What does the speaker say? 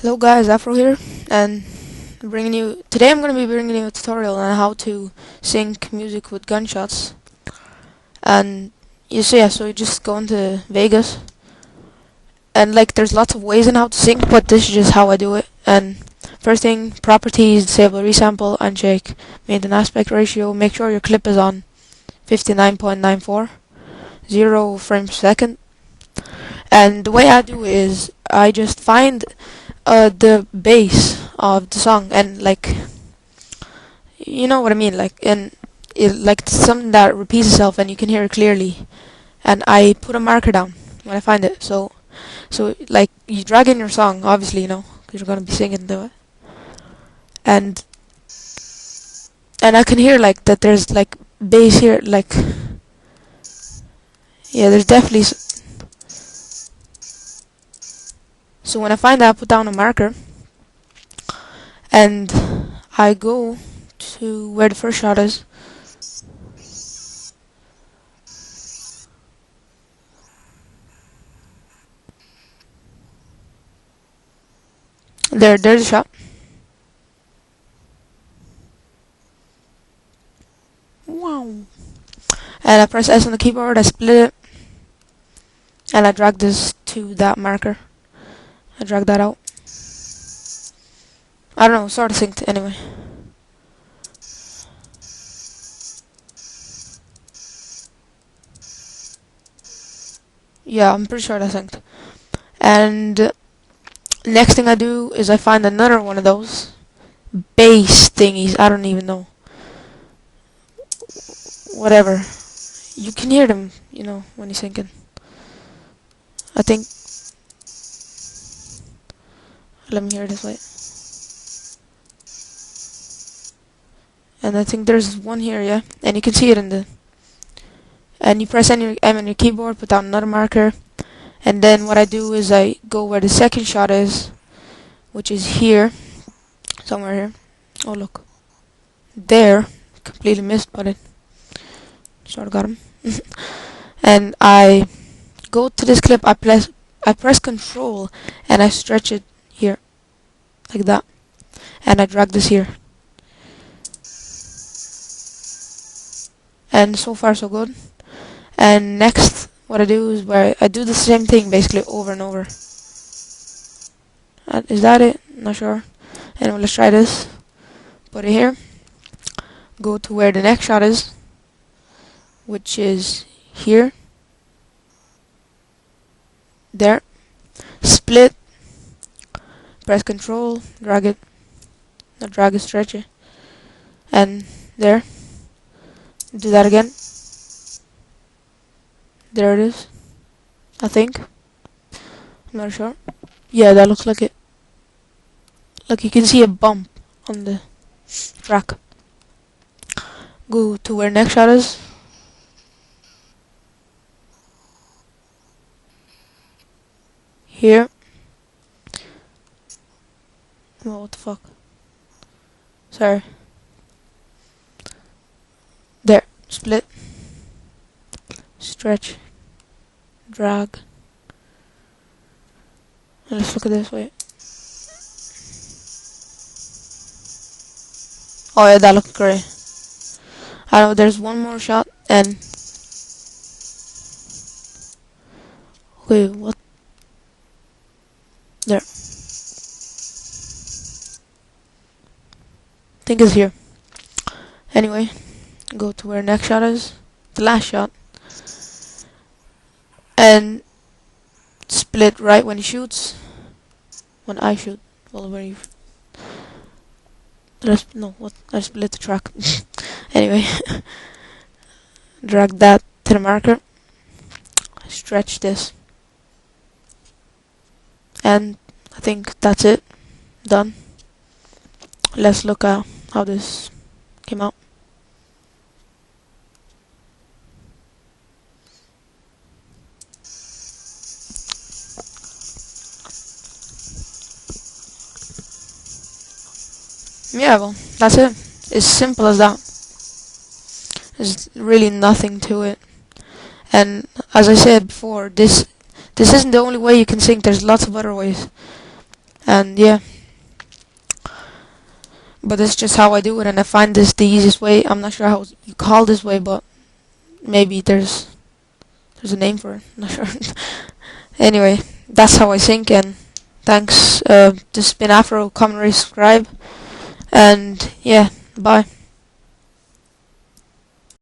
Hello guys, Afro here, and today I'm going to be bringing you a tutorial on how to sync music with gunshots. And so you just go into Vegas, and there's lots of ways on how to sync, but this is just how I do it. And first thing, properties, disable resample, uncheck maintain aspect ratio, make sure your clip is on 59.94, 0 frames per second. And the way I do it is I just find the bass of the song, and you know what I mean, something that repeats itself and you can hear it clearly, and I put a marker down when I find it. So you drag in your song, obviously, because you're gonna be singing to it, and I can hear that there's bass here, yeah, there's definitely. So when I find that, I put down a marker, and I go to where the first shot is. There's the shot. Wow. And I press S on the keyboard, I split it, and I drag this to that marker. I drag that out. I don't know, sort of synced anyway. Yeah, I'm pretty sure that's synced. And next thing I do is I find another one of those bass thingies. I don't even know. Whatever. You can hear them, when you're syncing. I think. Let me hear it this way. And I think there's one here, yeah. And you can see it in the. And you press M on your keyboard, put down another marker. And then what I do is I go where the second shot is, which is here. Somewhere here. Oh, look. There. Completely missed, but it sort of got him. And I go to this clip, I press Control, and I stretch it here. Like that. And I drag this here. And so far so good. And next, what I do is I do the same thing basically over and over. Is that it? Not sure. Anyway, let's try this. Put it here. Go to where the next shot is, which is here. There. Split. Press Control. Drag it. Not drag it, stretch it. And there. Do that again. There it is. I think. I'm not sure. Yeah, that looks like it. Look, you can see a bump on the track. Go to where next shot is. Here. Oh, what the fuck? Sorry. There. Split. Stretch. Drag. And let's look at this way. Oh yeah, that looks great. I know there's one more shot, and wait, what? There. I think it's here. Anyway, go to where next shot is, the last shot, and split right when he shoots. When I shoot, well, where you? I split the track. Anyway, drag that to the marker, stretch this, and I think that's it. Done. Let's look at how this came out. Yeah, well, that's it. It's simple as that. There's really nothing to it. And as I said before, this isn't the only way you can sync. There's lots of other ways. and yeah, but it's just how I do it, and I find this the easiest way. I'm not sure how you call this way, but maybe there's a name for it. Not sure. Anyway, that's how I sync, and thanks. This has been Afro. Comment, rate, subscribe, and yeah, bye.